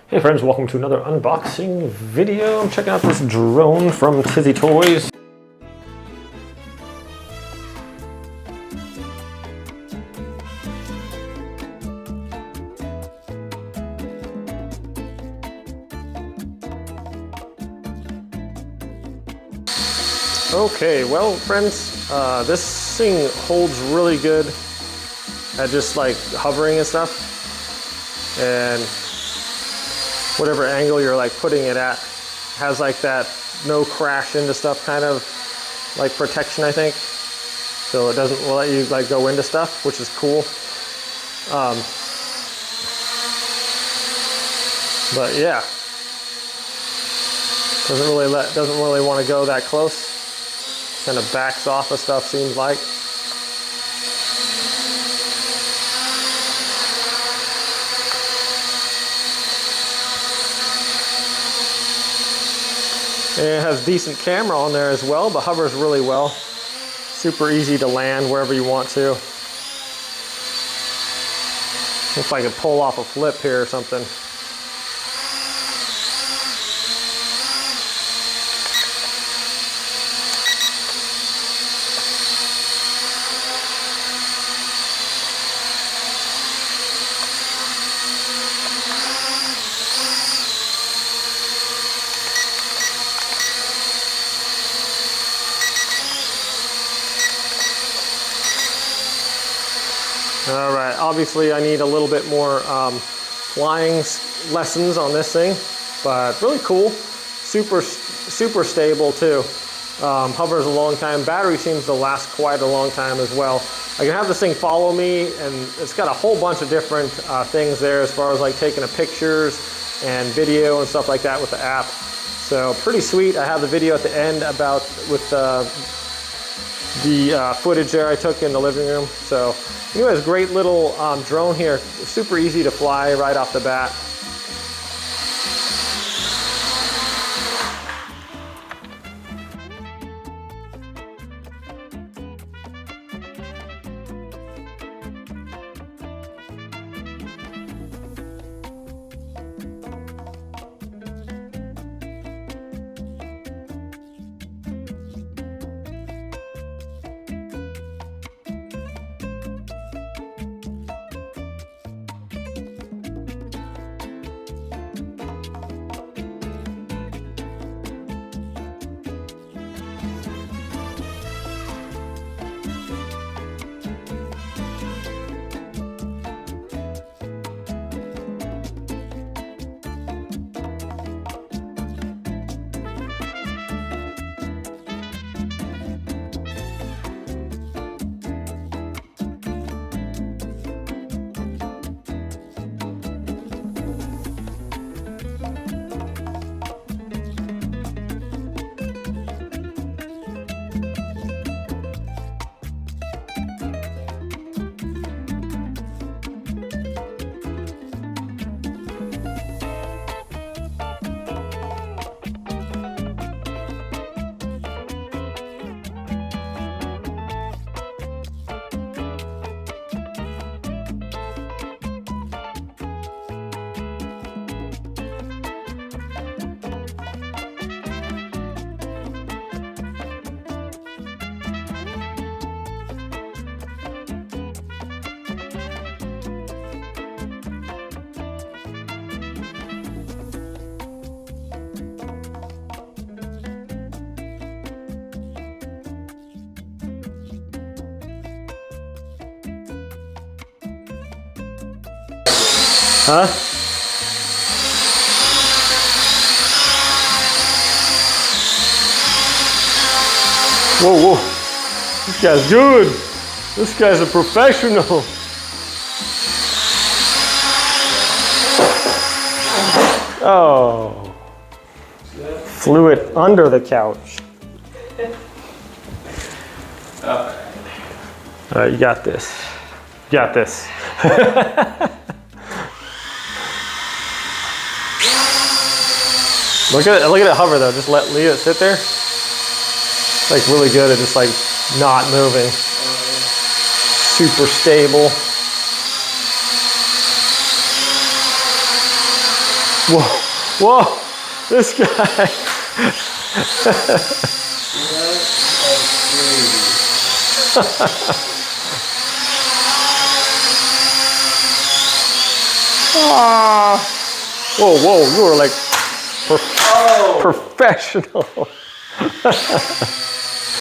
Hey friends, welcome to another unboxing video. I'm checking out this drone from TizzyToy. Okay, well friends, this thing holds really good at just like hovering and stuff, and whatever angle you're like putting it at has like that no crash into stuff kind of like protection, I think, so it doesn't let you like go into stuff, which is cool. But yeah, doesn't really want to go that close, kind of backs off of stuff, seems like. And it has decent camera on there as well, but hovers really well. Super easy to land wherever you want to. Looks like I could pull off a flip here or something. All right, obviously I need a little bit more flying lessons on this thing, but really cool. Super stable too. Hovers a long time. Battery seems to last quite a long time as well. I can have this thing follow me, and it's got a whole bunch of different things there as far as like taking pictures and video and stuff like that with the app. So pretty sweet. I have the video at the end about with the footage there I took in the living room. So anyways, great little drone here. Super easy to fly right off the bat. Huh? Whoa, whoa. This guy's good. This guy's a professional. Oh. Flew it under the couch. All right, you got this. You got this. Look at it hover though. Just leave it sit there. Like really good at just like not moving. Super stable. Whoa, this guy. Whoa, you were like professional.